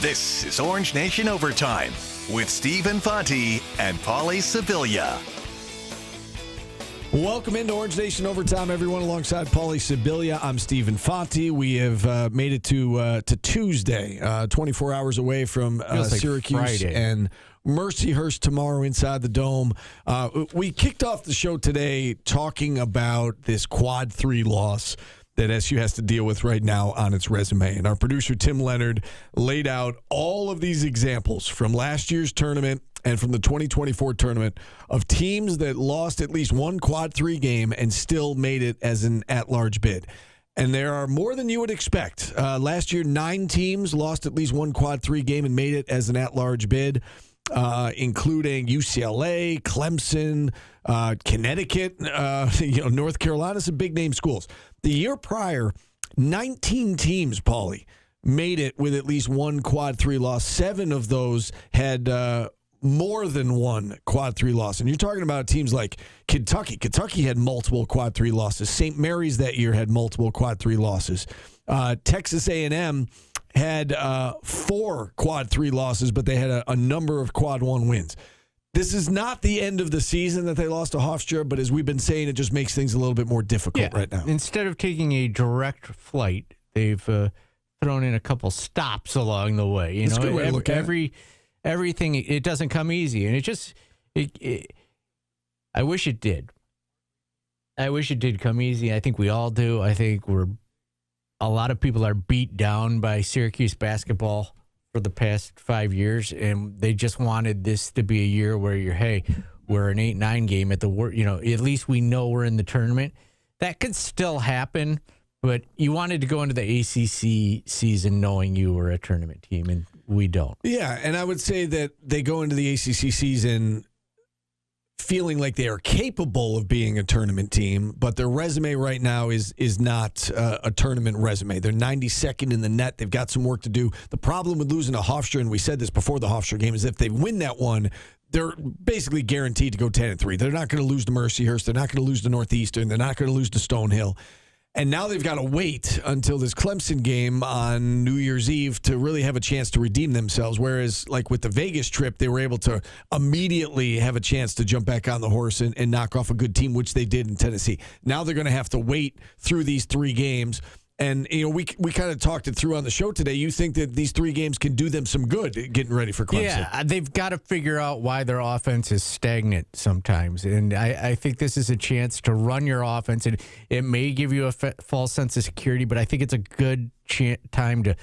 This is Orange Nation Overtime with Stephen Fonte and Paulie Sibilia. Welcome into Orange Nation Overtime, everyone. Alongside Paulie Sibilia, I'm Stephen Fonte. We have made it to Tuesday, 24 hours away from Syracuse and Mercyhurst tomorrow inside the Dome. We kicked off the show today talking about this quad 3 loss that SU has to deal with right now on its resume. And our producer, Tim Leonard, laid out all of these examples from last year's tournament and from the 2024 tournament of teams that lost at least one quad 3 game and still made it as an at-large bid. And there are more than you would expect. Last year, 9 teams lost at least one quad 3 game and made it as an at-large bid, including UCLA, Clemson, Connecticut, North Carolina, some big-name schools. The year prior, 19 teams, Paulie, made it with at least one quad 3 loss. 7 of those had more than one quad 3 loss. And you're talking about teams like Kentucky. Kentucky had multiple quad 3 losses. St. Mary's that year had multiple quad 3 losses. Texas A&M had 4 quad 3 losses, but they had a number of quad 1 wins. This is not the end of the season that they lost to Hofstra, but as we've been saying, it just makes things a little bit more difficult right now. Instead of taking a direct flight, they've thrown in a couple stops along the way. That's a good way to look at it. Everything, it doesn't come easy, and I wish it did. I wish it did come easy. I think we all do. I think a lot of people are beat down by Syracuse basketball for the past 5 years, and they just wanted this to be a year where we're an 8-9 game at the worst. At least we know we're in the tournament. That could still happen, but you wanted to go into the ACC season knowing you were a tournament team, and we don't. Yeah, and I would say that they go into the ACC season feeling like they are capable of being a tournament team, but their resume right now is not a tournament resume. They're 92nd in the net. They've got some work to do. The problem with losing to Hofstra, and we said this before the Hofstra game, is if they win that one, they're basically guaranteed to go 10-3. They're not going to lose to Mercyhurst. They're not going to lose to Northeastern. They're not going to lose to Stonehill. And now they've got to wait until this Clemson game on New Year's Eve to really have a chance to redeem themselves. Whereas, like with the Vegas trip, they were able to immediately have a chance to jump back on the horse and knock off a good team, which they did in Tennessee. Now they're going to have to wait through these 3 games. And, we kind of talked it through on the show today. You think that these 3 games can do them some good getting ready for Clemson? Yeah, they've got to figure out why their offense is stagnant sometimes. And I think this is a chance to run your offense. And it may give you a false sense of security, but I think it's a good time to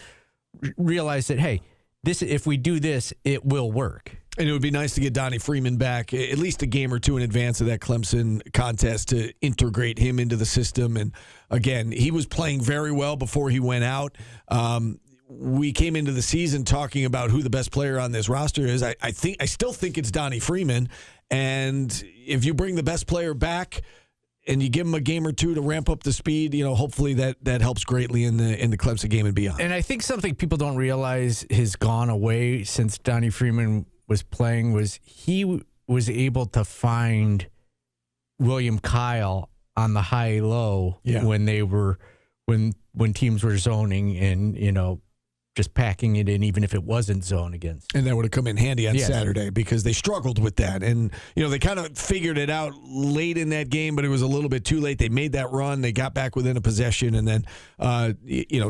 realize that, hey, if we do this, it will work. And it would be nice to get Donnie Freeman back at least a game or 2 in advance of that Clemson contest to integrate him into the system. And again, he was playing very well before he went out. We came into the season talking about who the best player on this roster is. I still think it's Donnie Freeman. And if you bring the best player back and you give him a game or 2 to ramp up the speed, hopefully that helps greatly in the Clemson game and beyond. And I think something people don't realize has gone away since Donnie Freeman was playing was he was able to find William Kyle on the high-low when teams were zoning and, just packing it in even if it wasn't zone against. And that would have come in handy on Saturday because they struggled with that. And, they kind of figured it out late in that game, but it was a little bit too late. They made that run. They got back within a possession and then,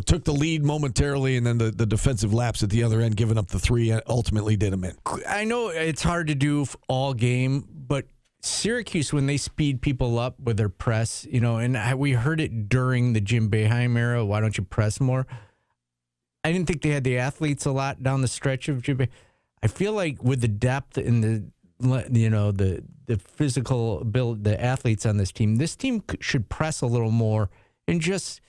took the lead momentarily. And then the defensive lapse at the other end, giving up the 3, ultimately did them in. I know it's hard to do all game, but Syracuse, when they speed people up with their press, and we heard it during the Jim Boeheim era, why don't you press more? I didn't think they had the athletes a lot down the stretch of Jim. I feel like with the depth and the physical ability, the athletes on this team should press a little more and just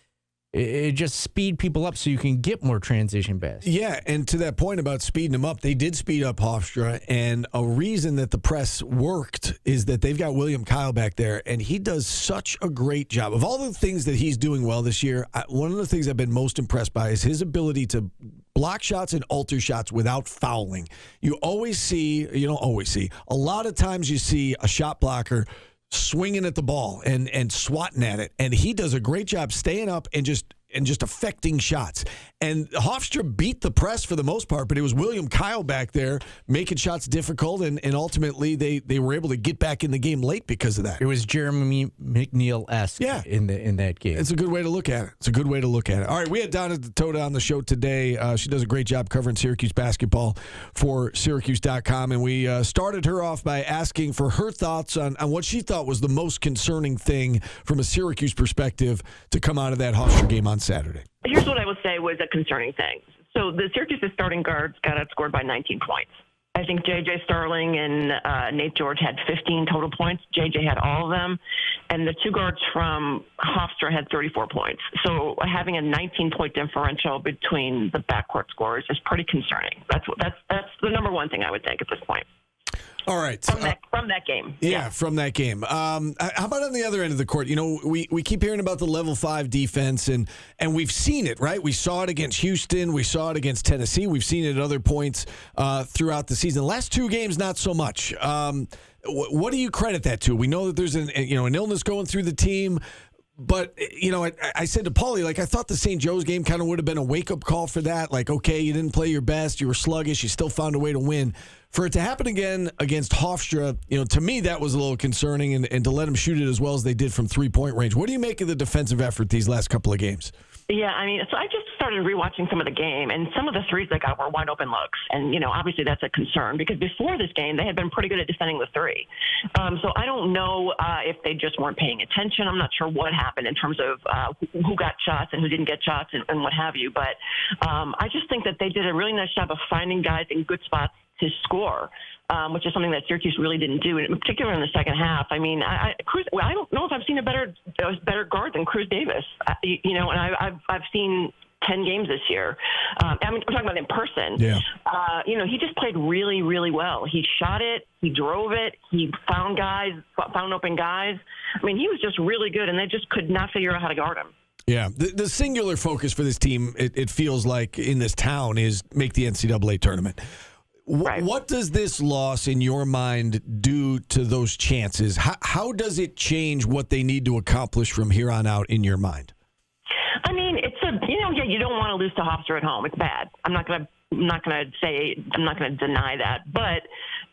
speed people up so you can get more transition baskets. Yeah, and to that point about speeding them up, they did speed up Hofstra, and a reason that the press worked is that they've got William Kyle back there, and he does such a great job. Of all the things that he's doing well this year, one of the things I've been most impressed by is his ability to block shots and alter shots without fouling. You don't always see, a lot of times you see a shot blocker swinging at the ball and swatting at it. And he does a great job staying up and just and just affecting shots. And Hofstra beat the press for the most part, but it was William Kyle back there making shots difficult, and ultimately they were able to get back in the game late because of that. It was Jeremy McNeil-esque in that game. It's a good way to look at it. All right, we had Donna Tota on the show today. She does a great job covering Syracuse basketball for Syracuse.com, and we started her off by asking for her thoughts on what she thought was the most concerning thing from a Syracuse perspective to come out of that Hofstra game on Saturday. Here's what I would say was a concerning thing. So the Syracuse's starting guards got outscored by 19 points. I think J.J. Sterling and Nate George had 15 total points. J.J. had all of them. And the two guards from Hofstra had 34 points. So having a 19-point differential between the backcourt scores is pretty concerning. That's the number one thing I would think at this point. All right. From that game. Yeah, from that game. How about on the other end of the court? You know, we keep hearing about the level 5 defense, and we've seen it, right? We saw it against Houston. We saw it against Tennessee. We've seen it at other points throughout the season. The last 2 games, not so much. What do you credit that to? We know that there's an illness going through the team. But, I said to Paulie, I thought the St. Joe's game kind of would have been a wake-up call for that. Okay, you didn't play your best. You were sluggish. You still found a way to win. For it to happen again against Hofstra, to me, that was a little concerning. And to let them shoot it as well as they did from three-point range. What do you make of the defensive effort these last couple of games? Yeah, so I just started rewatching some of the game, and some of the threes they got were wide open looks. And, obviously that's a concern because before this game, they had been pretty good at defending the three. So I don't know if they just weren't paying attention. I'm not sure what happened in terms of who got shots and who didn't get shots and what have you. But I just think that they did a really nice job of finding guys in good spots to score, which is something that Syracuse really didn't do, in particular in the second half. I don't know if I've seen a better guard than Cruz Davis. And I've seen 10 games this year. I'm talking about in person. Yeah. He just played really, really well. He shot it. He drove it. He found open guys. He was just really good, and they just could not figure out how to guard him. Yeah, the singular focus for this team, it feels like in this town, is make the NCAA tournament. Right. What does this loss, in your mind, do to those chances? How does it change what they need to accomplish from here on out, in your mind? You don't want to lose to Hofstra at home. It's bad. I'm not going to deny that. But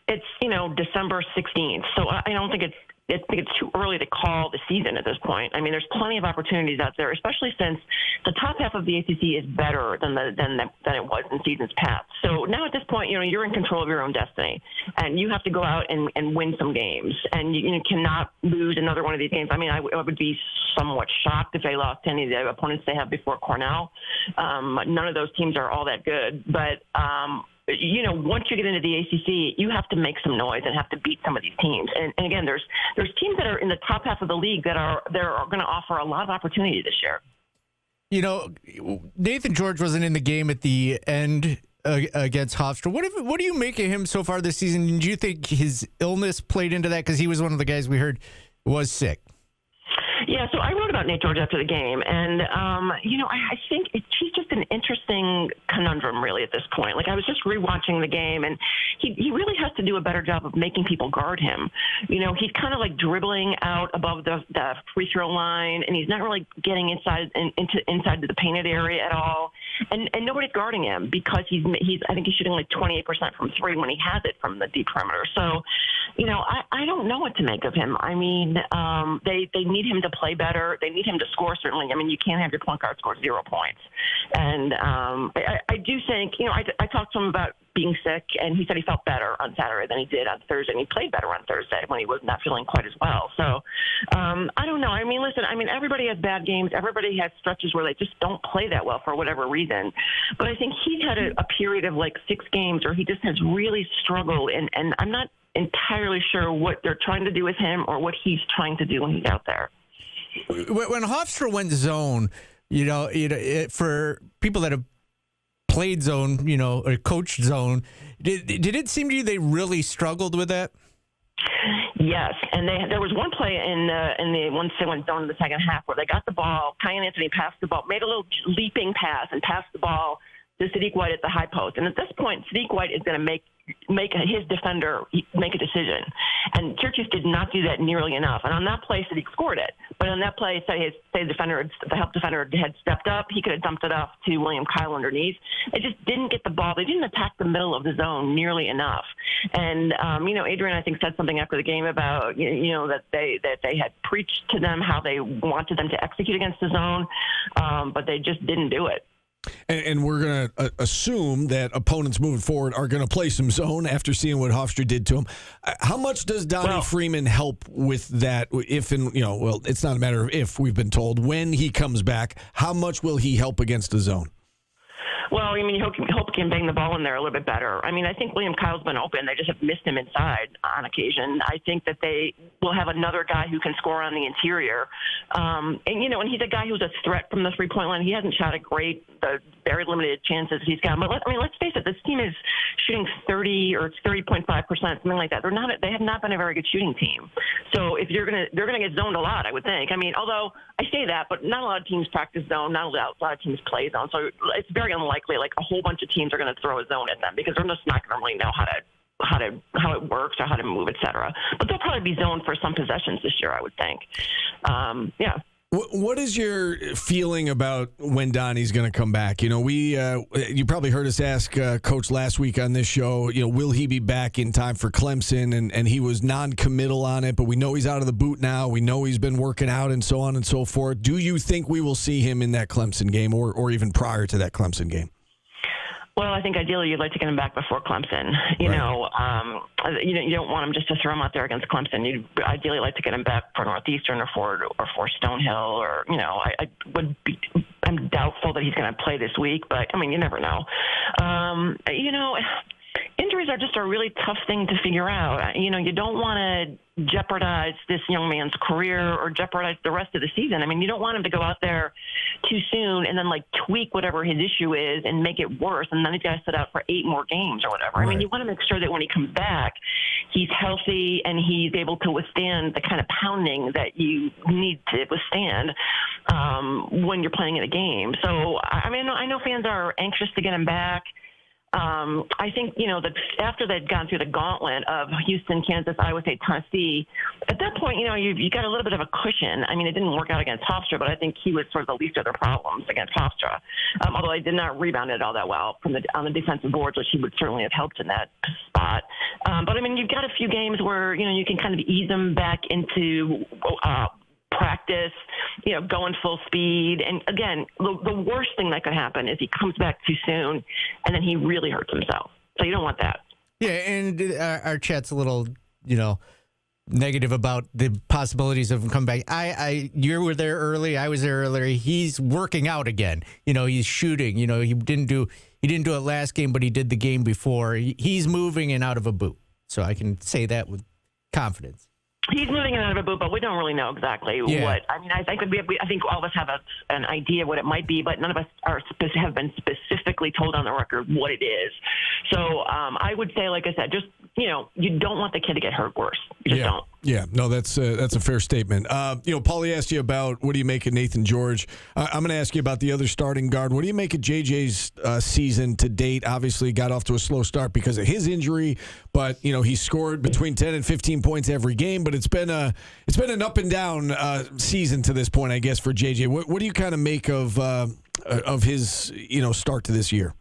it's December 16th, so I don't think it's too early to call the season at this point. There's plenty of opportunities out there, especially since the top half of the ACC is better than it was in seasons past. So now at this point, you're in control of your own destiny, and you have to go out and win some games, and you cannot lose another one of these games. I would be somewhat shocked if they lost to any of the opponents they have before Cornell. None of those teams are all that good, but once you get into the ACC, you have to make some noise and have to beat some of these teams. And again, there's teams that are in the top half of the league that are going to offer a lot of opportunity this year. Nathan George wasn't in the game at the end against Hofstra. What do you make of him so far this season? Do you think his illness played into that? Because he was one of the guys we heard was sick. Yeah, so I wrote about Nate George after the game, and, I think he's just an interesting conundrum, really, at this point. I was just rewatching the game, and he really has to do a better job of making people guard him. He's kind of dribbling out above the free throw line, and he's not really getting inside to the painted area at all. And nobody's guarding him because I think he's shooting 28% from three when he has it from the deep perimeter. So, I don't know what to make of him. They need him to play better. They need him to score, certainly. You can't have your point guard score 0 points. And I do think, I talked to him about being sick, and he said he felt better on Saturday than he did on Thursday, and he played better on Thursday when he was not feeling quite as well. So I don't know. Listen, everybody has bad games. Everybody has stretches where they just don't play that well for whatever reason. But I think he's had a period of 6 games where he just has really struggled, and I'm not entirely sure what they're trying to do with him or what he's trying to do when he's out there. When Hofstra went zone, for people that have played zone, or coached zone, did it seem to you they really struggled with that? Yes, and there was one play in the once they went zone in the second half where they got the ball. Kyan Anthony passed the ball, made a little leaping pass, and passed the ball to Sadiq White at the high post. And at this point, Sadiq White is going to make make his defender make a decision. And Syracuse did not do that nearly enough. And on that play, he scored it. But on that play, say the help defender had stepped up, he could have dumped it off to William Kyle underneath. It just didn't get the ball. They didn't attack the middle of the zone nearly enough. And Adrian, I think, said something after the game about that they had preached to them how they wanted them to execute against the zone, but they just didn't do it. And we're going to assume that opponents moving forward are going to play some zone after seeing what Hofstra did to them. How much does Donnie Freeman help with that? It's not a matter of if, we've been told. When he comes back, how much will he help against the zone? Well, I mean, you hope he can bang the ball in there a little bit better. I mean, I think William Kyle's been open. They just have missed him inside on occasion. I think that they will have another guy who can score on the interior. And he's a guy who's a threat from the three-point line. He hasn't shot it great, the very limited chances he's got. But let's face it, this team is shooting 30 or 30.5%, something like that. They have not been a very good shooting team. So if they're gonna get zoned a lot, I would think. I mean, although I say that, but not a lot of teams practice zone, not a lot of teams play zone. So it's very unlikely like a whole bunch of teams are going to throw a zone at them because they're just not going to really know how it works or how to move, et cetera. But they'll probably be zoned for some possessions this year, I would think. Yeah. What is your feeling about when Donnie's going to come back? You probably heard us ask Coach last week on this show, will he be back in time for Clemson? And he was non-committal on it, but we know he's out of the boot now. We know he's been working out and so on and so forth. Do you think we will see him in that Clemson game or even prior to that Clemson game? Well, I think ideally you'd like to get him back before Clemson. You don't want him just to throw him out there against Clemson. You'd ideally like to get him back for Northeastern or for Stonehill I'm doubtful that he's going to play this week, but I mean, you never know. Injuries are just a really tough thing to figure out. You don't want to jeopardize this young man's career or jeopardize the rest of the season. I mean, you don't want him to go out there too soon and then tweak whatever his issue is and make it worse, and then he's got to sit out for 8 more games or whatever. Right. I mean, you want to make sure that when he comes back, he's healthy and he's able to withstand the kind of pounding that you need to withstand when you're playing in a game. So, I mean, I know fans are anxious to get him back. I think, that after they'd gone through the gauntlet of Houston, Kansas, Iowa State, Tennessee, at that point, you got a little bit of a cushion. I mean, it didn't work out against Hofstra, but I think he was sort of the least of their problems against Hofstra. Although he did not rebound it all that well on the defensive boards, which he would certainly have helped in that spot. But I mean, you've got a few games where, you can kind of ease them back into practice, going full speed. And again, the worst thing that could happen is he comes back too soon and then he really hurts himself. So you don't want that. Yeah, and our chat's a little, negative about the possibilities of him coming back. You were there early. I was there earlier. He's working out again. He's shooting. He didn't do it last game, but he did the game before. He's moving and out of a boot. So I can say that with confidence. He's moving in and out of a boot, but we don't really know exactly what. I mean, I think all of us have an idea what it might be, but none of us have been specifically told on the record what it is. So I would say, like I said, just you don't want the kid to get hurt worse. You just don't. Yeah, no, that's a fair statement. Paulie asked you about what do you make of Nathan George. I'm going to ask you about the other starting guard. What do you make of JJ's season to date? Obviously, got off to a slow start because of his injury, but he scored between 10 and 15 points every game. But it's been an up and down season to this point, I guess, for JJ. What do you kind of make of his start to this year?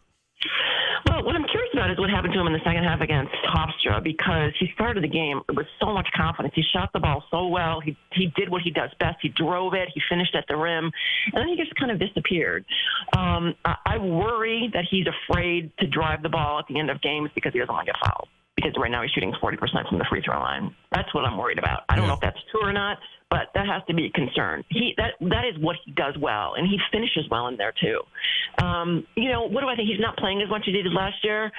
Well, what I'm curious about is what happened to him in the second half against Hofstra, because he started the game with so much confidence. He shot the ball so well. He did what he does best. He drove it. He finished at the rim. And then he just kind of disappeared. I worry that he's afraid to drive the ball at the end of games because he doesn't want to get fouled. Because right now he's shooting 40% from the free throw line. That's what I'm worried about. I don't know if that's true or not, but that has to be a concern. That is what he does well, and he finishes well in there too. What do I think? He's not playing as much as he did last year.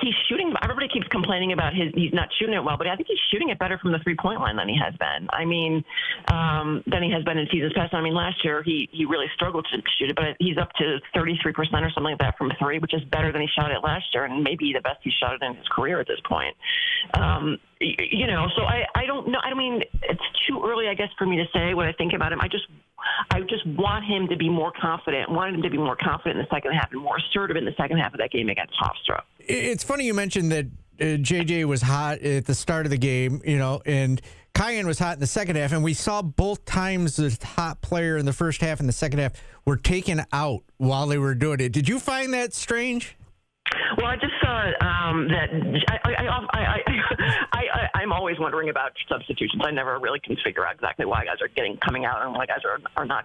He's shooting. Everybody keeps complaining about he's not shooting it well, but I think he's shooting it better from the 3-point line than he has been. I mean, than he has been in seasons past. I mean, last year he really struggled to shoot it, but he's up to 33% or something like that from 3, which is better than he shot it last year, and maybe the best he shot it in his career at this point. So I don't know. I mean, it's too early, I guess, for me to say what I think about him. I just I just want him to be more confident, wanted him to be more confident in the second half and more assertive in the second half of that game against Hofstra. It's funny you mentioned that JJ was hot at the start of the game, and Cayenne was hot in the second half, and we saw both times the hot player in the first half and the second half were taken out while they were doing it. Did you find that strange? Well, I just saw that I'm always wondering about substitutions. I never really can figure out exactly why guys are coming out and why guys are not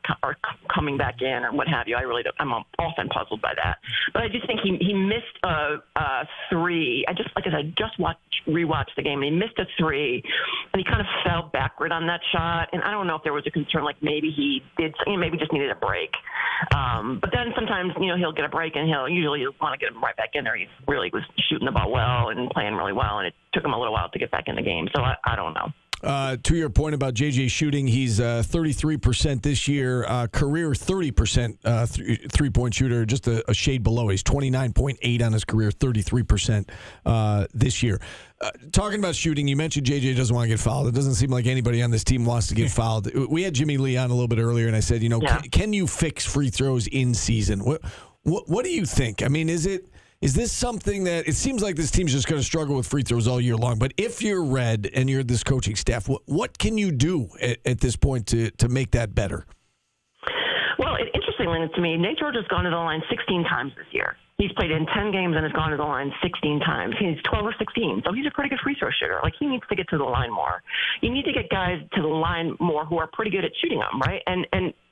coming back in or what have you. I'm often puzzled by that. But I just think he missed a three. I just rewatched the game, and he missed a three, and he kind of fell backward on that shot. And I don't know if there was a concern like maybe he maybe just needed a break. But then sometimes he'll get a break, and he'll usually want to get him right back in there. He really was shooting the ball well and playing really well, and it took him a little while to get back in the game. So I don't know. To your point about JJ shooting, he's 33% this year, career 30% three-point shooter, just a shade below. He's 29.8 on his career, 33% this year. Talking about shooting, you mentioned JJ doesn't want to get fouled. It doesn't seem like anybody on this team wants to get fouled. We had Jimmy Lee on a little bit earlier, and I said, can you fix free throws in season? What do you think? I mean, is this something that it seems like this team's just going to struggle with free throws all year long? But if you're Red and you're this coaching staff, what can you do at this point to make that better? Well, interestingly to me, Nate George has gone to the line 16 times this year. He's played in 10 games and has gone to the line 16 times. He's 12 or 16, so he's a pretty good free throw shooter. Like, he needs to get to the line more. You need to get guys to the line more who are pretty good at shooting them, right? And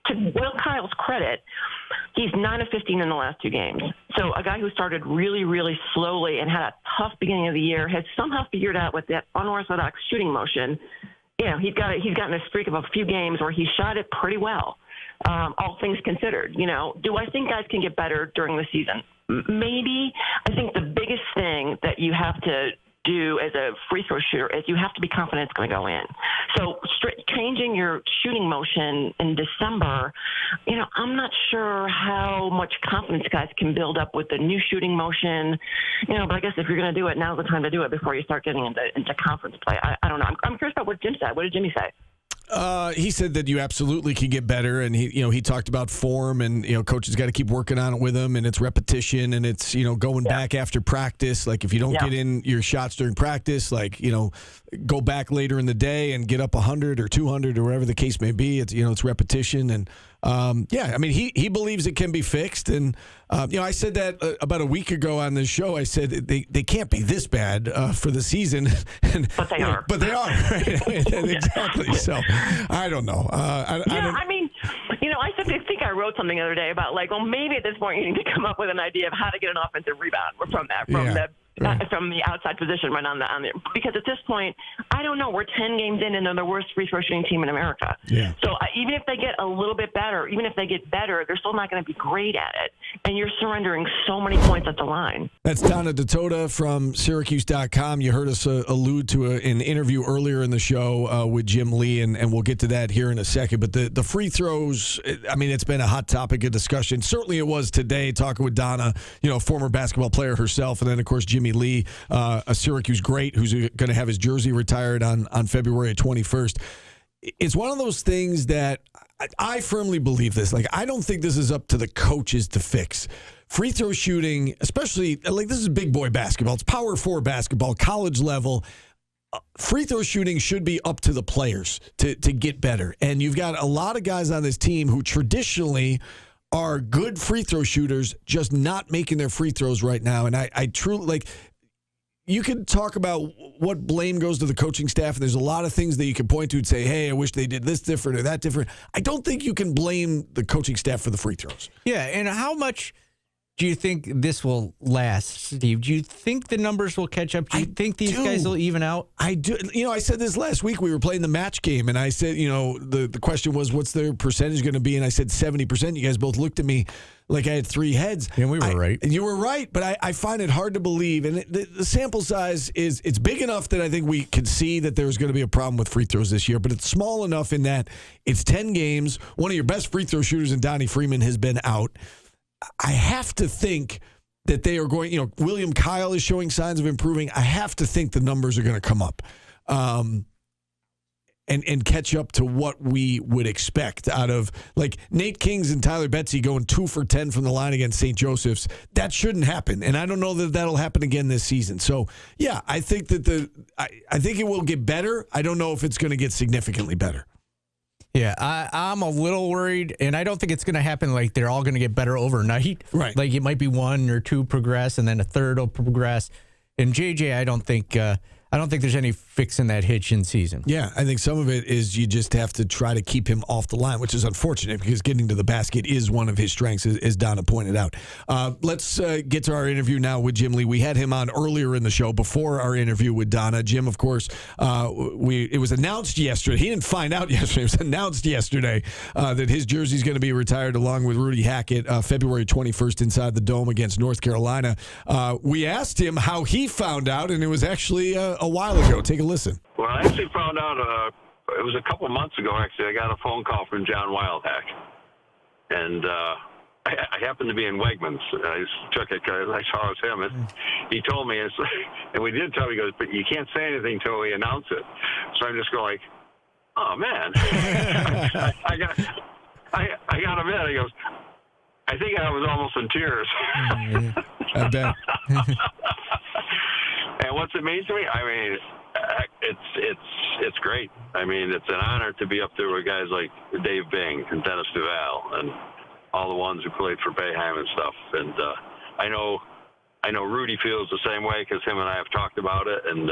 to Will Kyle's credit, he's 9 of 15 in the last two games. So a guy who started really, really slowly and had a tough beginning of the year has somehow figured out with that unorthodox shooting motion, he's gotten a streak of a few games where he shot it pretty well, all things considered. Do I think guys can get better during the season? Maybe. I think the biggest thing that you have to do as a free throw shooter is you have to be confident it's going to go in. So changing your shooting motion in December, I'm not sure how much confidence guys can build up with the new shooting motion. But I guess if you're going to do it, now's the time to do it before you start getting into conference play. I don't know. I'm curious about what Jim said. What did Jimmy say? He said that you absolutely can get better, and he talked about form, and coaches got to keep working on it with him, and it's repetition, and it's going back after practice. Like, if you don't get in your shots during practice, go back later in the day and get up 100 or 200 or whatever the case may be. It's it's repetition, and he believes it can be fixed, and I said that about a week ago on this show. I said they can't be this bad for the season, but they are. But they are, right? Exactly. So I don't know. I think I wrote something the other day about maybe at this point you need to come up with an idea of how to get an offensive rebound from the outside position right on the because at this point I don't know, we're 10 games in and they're the worst free throw shooting team in America. Yeah. So even if they get a little bit better, even if they get better, they're still not going to be great at it. And you're surrendering so many points at the line. That's Donna DeTota from Syracuse.com. You heard us allude to an interview earlier in the show with Jim Lee, and we'll get to that here in a second. But the free throws, it's been a hot topic of discussion. Certainly it was today, talking with Donna, former basketball player herself, and then, of course, Jimmy Lee, a Syracuse great who's going to have his jersey retired on February 21st. It's one of those things that I firmly believe this. I don't think this is up to the coaches to fix. Free throw shooting, especially, this is big boy basketball. It's Power 4 basketball, college level. Free throw shooting should be up to the players to get better. And you've got a lot of guys on this team who traditionally are good free throw shooters, just not making their free throws right now. And I truly, you can talk about what blame goes to the coaching staff, and there's a lot of things that you can point to and say, hey, I wish they did this different or that different. I don't think you can blame the coaching staff for the free throws. Yeah, and how much do you think this will last, Steve? Do you think the numbers will catch up? Do you think these guys will even out? I do. I said this last week. We were playing the match game, and I said, the question was, what's their percentage going to be? And I said 70%. You guys both looked at me like I had three heads. And we were right. And you were right, but I find it hard to believe. And the sample size it's big enough that I think we could see that there's going to be a problem with free throws this year, but it's small enough in that it's 10 games. One of your best free throw shooters in Donnie Freeman has been out. I have to think that they are going, William Kyle is showing signs of improving. I have to think the numbers are going to come up. and catch up to what we would expect out of, like, Nate Kings and Tyler Betsy going 2 for 10 from the line against St. Joseph's. That shouldn't happen, and I don't know that that'll happen again this season. So, yeah, I think that I think it will get better. I don't know if it's going to get significantly better. Yeah, I'm a little worried, and I don't think it's going to happen like they're all going to get better overnight. Right. Like it might be 1 or 2 progress, and then a third will progress. And JJ, I don't think there's any fixing that hitch in season. Yeah, I think some of it is you just have to try to keep him off the line, which is unfortunate because getting to the basket is one of his strengths, as Donna pointed out. Let's get to our interview now with Jim Lee. We had him on earlier in the show before our interview with Donna. Jim, of course, it was announced yesterday. He didn't find out yesterday. It was announced yesterday that his jersey is going to be retired along with Rudy Hackett February 21st inside the Dome against North Carolina. We asked him how he found out, and it was actually a while ago. Take a listen. Well, I actually found out, it was a couple months ago, actually. I got a phone call from John Wildhack. And I happened to be in Wegmans. I took it because I saw it was him. And he told me, and we did tell me, he goes, but you can't say anything until we announce it. So I'm just going like, oh, man. I got him in. He goes, I think I was almost in tears. I bet. And what's it mean to me? I mean, it's great. I mean, it's an honor to be up there with guys like Dave Bing and Dennis Duval and all the ones who played for Boeheim and stuff. And I know Rudy feels the same way because him and I have talked about it. And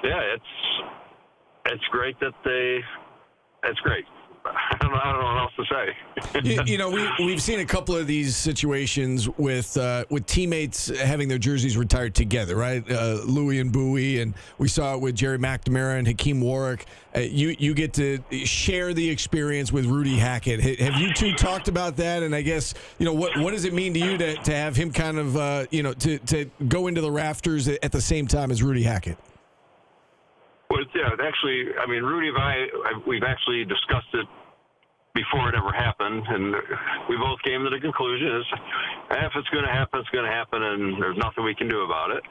yeah, it's great that it's great. I don't know what else to say. you know, we've seen a couple of these situations with teammates having their jerseys retired together, right? Louie and Bowie, and we saw it with Jerry McNamara and Hakeem Warwick. You get to share the experience with Rudy Hackett. Have you two talked about that? And I guess, you know, what does it mean to you to have him kind of, to go into the rafters at the same time as Rudy Hackett? Well, yeah, actually, I mean, Rudy and we've actually discussed it before it ever happened, and we both came to the conclusion is if it's going to happen, it's going to happen, and there's nothing we can do about it.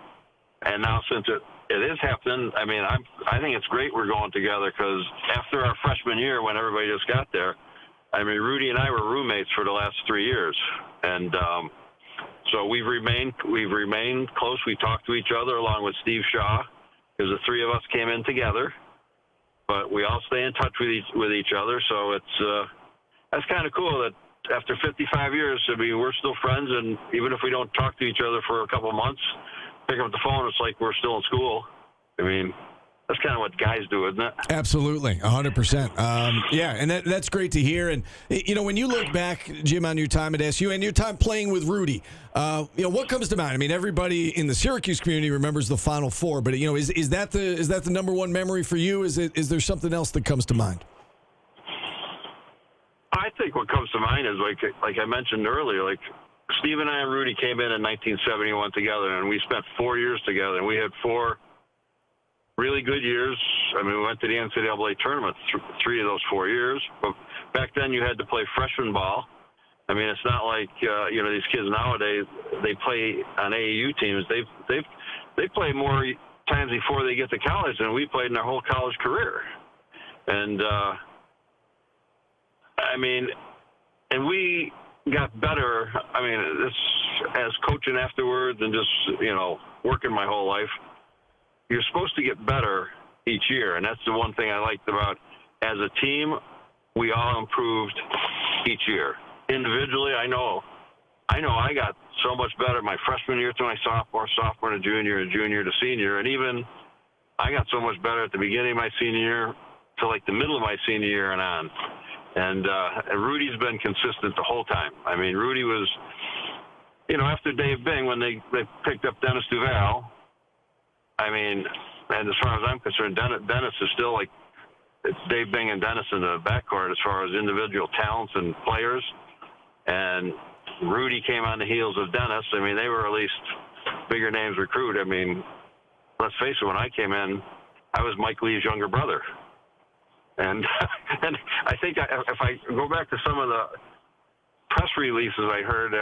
And now since it is happening, I mean, I think it's great we're going together because after our freshman year when everybody just got there, I mean, Rudy and I were roommates for the last 3 years, and so we've remained close. We talk to each other along with Steve Shaw, because the three of us came in together, but we all stay in touch with each other. So that's kind of cool that after 55 years, I mean, we're still friends, and even if we don't talk to each other for a couple of months, pick up the phone, it's like we're still in school. I mean, that's kind of what guys do, isn't it? Absolutely, 100%. Yeah, and that's great to hear. And, you know, when you look back, Jim, on your time at SU and your time playing with Rudy, you know, what comes to mind? I mean, everybody in the Syracuse community remembers the Final Four, but, you know, is that the number one memory for you? Is there something else that comes to mind? I think what comes to mind is, like I mentioned earlier, like Steve and I and Rudy came in 1971 together, and we spent 4 years together, and we had 4 really good years. I mean, we went to the NCAA tournament 3 of those 4 years. But back then, you had to play freshman ball. I mean, it's not like you know, these kids nowadays. They play on AAU teams. They play more times before they get to college than we played in our whole college career. And I mean, and we got better. I mean, this as coaching afterwards and just, you know, working my whole life. You're supposed to get better each year, and that's the one thing I liked about as a team, we all improved each year. Individually, I know I got so much better my freshman year to my sophomore to junior, and junior to senior, and even I got so much better at the beginning of my senior year to like the middle of my senior year and on. And Rudy's been consistent the whole time. I mean, Rudy was, you know, after Dave Bing, when they picked up Dennis Duval, I mean, and as far as I'm concerned, Dennis is still like it's Dave Bing and Dennis in the backcourt as far as individual talents and players. And Rudy came on the heels of Dennis. I mean, they were at least bigger names recruit. I mean, let's face it, when I came in, I was Mike Lee's younger brother. And I think if I go back to some of the press releases I heard,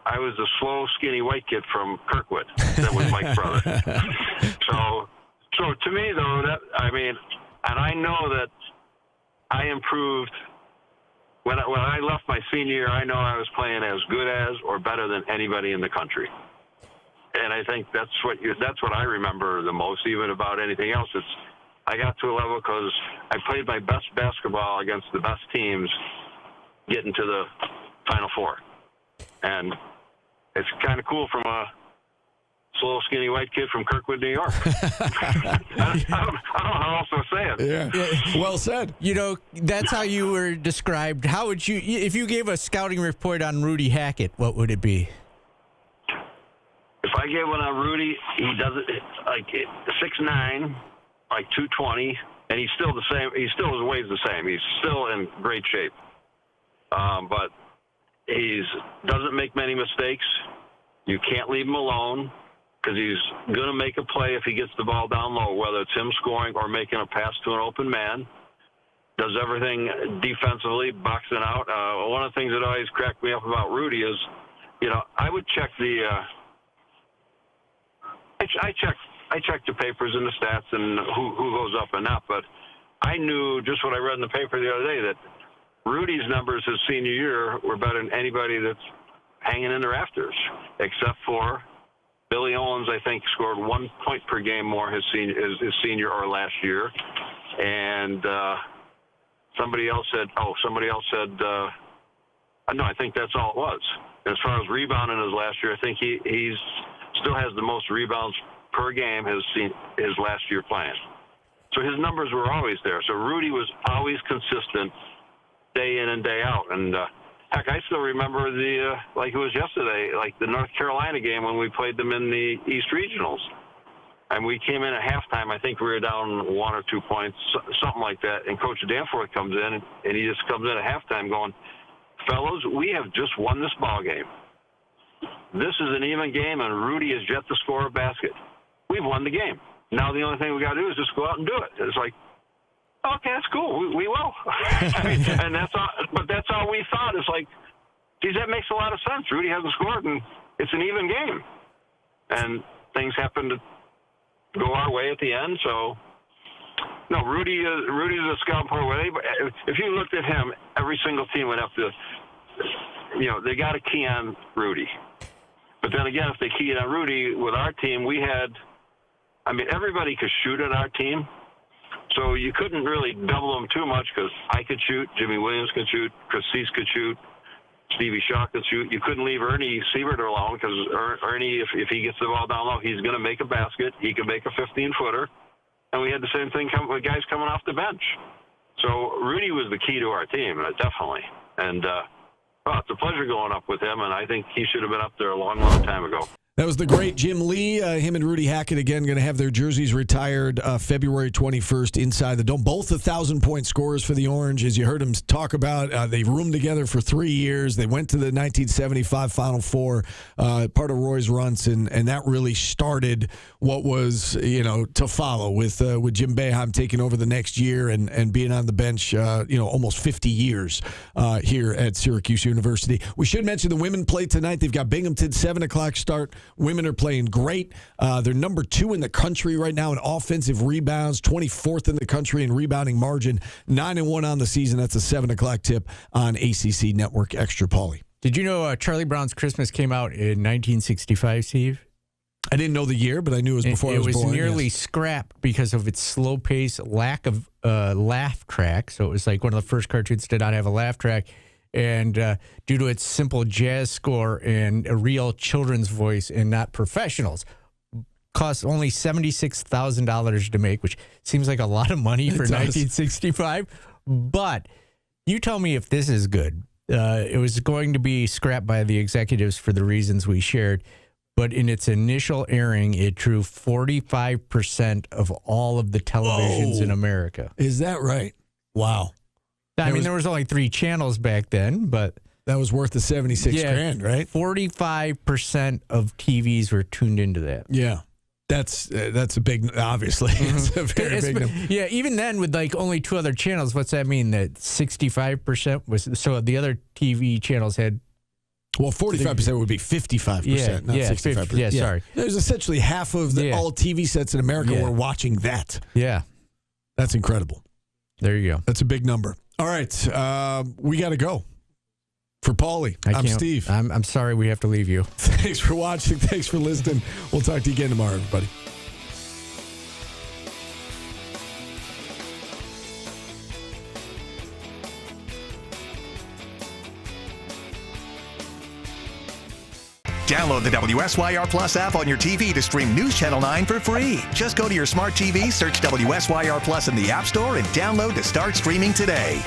I was a slow, skinny white kid from Kirkwood that was Mike's brother. So to me, though, that I mean, And I know that I improved. When I left my senior year, I know I was playing as good as or better than anybody in the country. And I think that's what I remember the most, even about anything else. I got to a level because I played my best basketball against the best teams getting to the Final Four. And it's kind of cool from a slow, skinny white kid from Kirkwood, New York. I don't know how else to say it. Yeah. Well said. You know, that's how you were described. How would you, if you gave a scouting report on Rudy Hackett, what would it be? If I gave one on Rudy, he does it like 6'9", like 220, and he's still the same. He still his weight's the same. He's still in great shape. But doesn't make many mistakes. You can't leave him alone because he's going to make a play if he gets the ball down low, whether it's him scoring or making a pass to an open man. Does everything defensively, boxing out. One of the things that always cracked me up about Rudy is, I would check I check the papers and the stats and who goes up and up, but I knew just what I read in the paper the other day that Rudy's numbers his senior year were better than anybody that's hanging in the rafters, except for Billy Owens. I think scored 1 point per game more his senior or last year, and somebody else said, no, I think that's all it was. As far as rebounding his last year, I think he's still has the most rebounds per game his last year playing. So his numbers were always there. So Rudy was always consistent day in and day out. And heck, I still remember like it was yesterday, like the North Carolina game when we played them in the East Regionals. And we came in at halftime. I think we were down 1 or 2 points, something like that. And Coach Danforth comes in, and he just comes in at halftime going, "Fellows, we have just won this ball game. This is an even game, and Rudy is yet to score a basket. We've won the game. Now the only thing we got to do is just go out and do it." It's like, okay, that's cool. We will. And that's all. But that's all we thought. It's like, geez, that makes a lot of sense. Rudy hasn't scored, and it's an even game. And things happen to go our way at the end. So, no, Rudy's a scout player. If you looked at him, every single team would have to, they got to key on Rudy. But then again, if they keyed on Rudy with our team, everybody could shoot at our team. So you couldn't really double them too much because I could shoot, Jimmy Williams could shoot, Chris Cease could shoot, Stevie Shaw could shoot. You couldn't leave Ernie Siebert alone because Ernie, if he gets the ball down low, he's going to make a basket. He could make a 15-footer. And we had the same thing with guys coming off the bench. So Rudy was the key to our team, definitely. And it's a pleasure going up with him, and I think he should have been up there a long, long time ago. That was the great Jim Lee. Him and Rudy Hackett, again, going to have their jerseys retired February 21st inside the Dome. Both 1,000-point scorers for the Orange. As you heard them talk about, they roomed together for 3 years. They went to the 1975 Final Four, part of Roy's runs, and that really started what was, to follow with Jim Boeheim taking over the next year and being on the bench, almost 50 years here at Syracuse University. We should mention the women play tonight. They've got Binghamton, 7 o'clock start. Women are playing great. They're number 2 in the country right now in offensive rebounds, 24th in the country in rebounding margin, 9-1 on the season. That's a 7 o'clock tip on ACC Network Extra. Paulie. Did you know Charlie Brown's Christmas came out in 1965, Steve? I didn't know the year, but I knew it was before I was born. It was nearly scrapped because of its slow pace, lack of laugh track. So it was like one of the first cartoons to not have a laugh track. And due to its simple jazz score and a real children's voice and not professionals, cost only $76,000 to make, which seems like a lot of money for 1965. But you tell me if this is good. It was going to be scrapped by the executives for the reasons we shared. But in its initial airing, it drew 45% of all of the televisions in America. Is that right? Wow. There was only 3 channels back then, but that was worth the $76,000, right? 45% of TVs were tuned into that. Yeah, that's a big. Obviously, it's a very big number. Yeah, even then with like only 2 other channels, what's that mean? That 65% was so the other TV channels had. Well, 45% would be 55%, not 65%. Yeah, sorry. There's essentially half of all TV sets in America were watching that. Yeah. That's incredible. There you go. That's a big number. All right, we got to go. For Paulie, I'm Steve. I'm sorry we have to leave you. Thanks for watching. Thanks for listening. We'll talk to you again tomorrow, everybody. Download the WSYR Plus app on your TV to stream News Channel 9 for free. Just go to your smart TV, search WSYR Plus in the App Store, and download to start streaming today.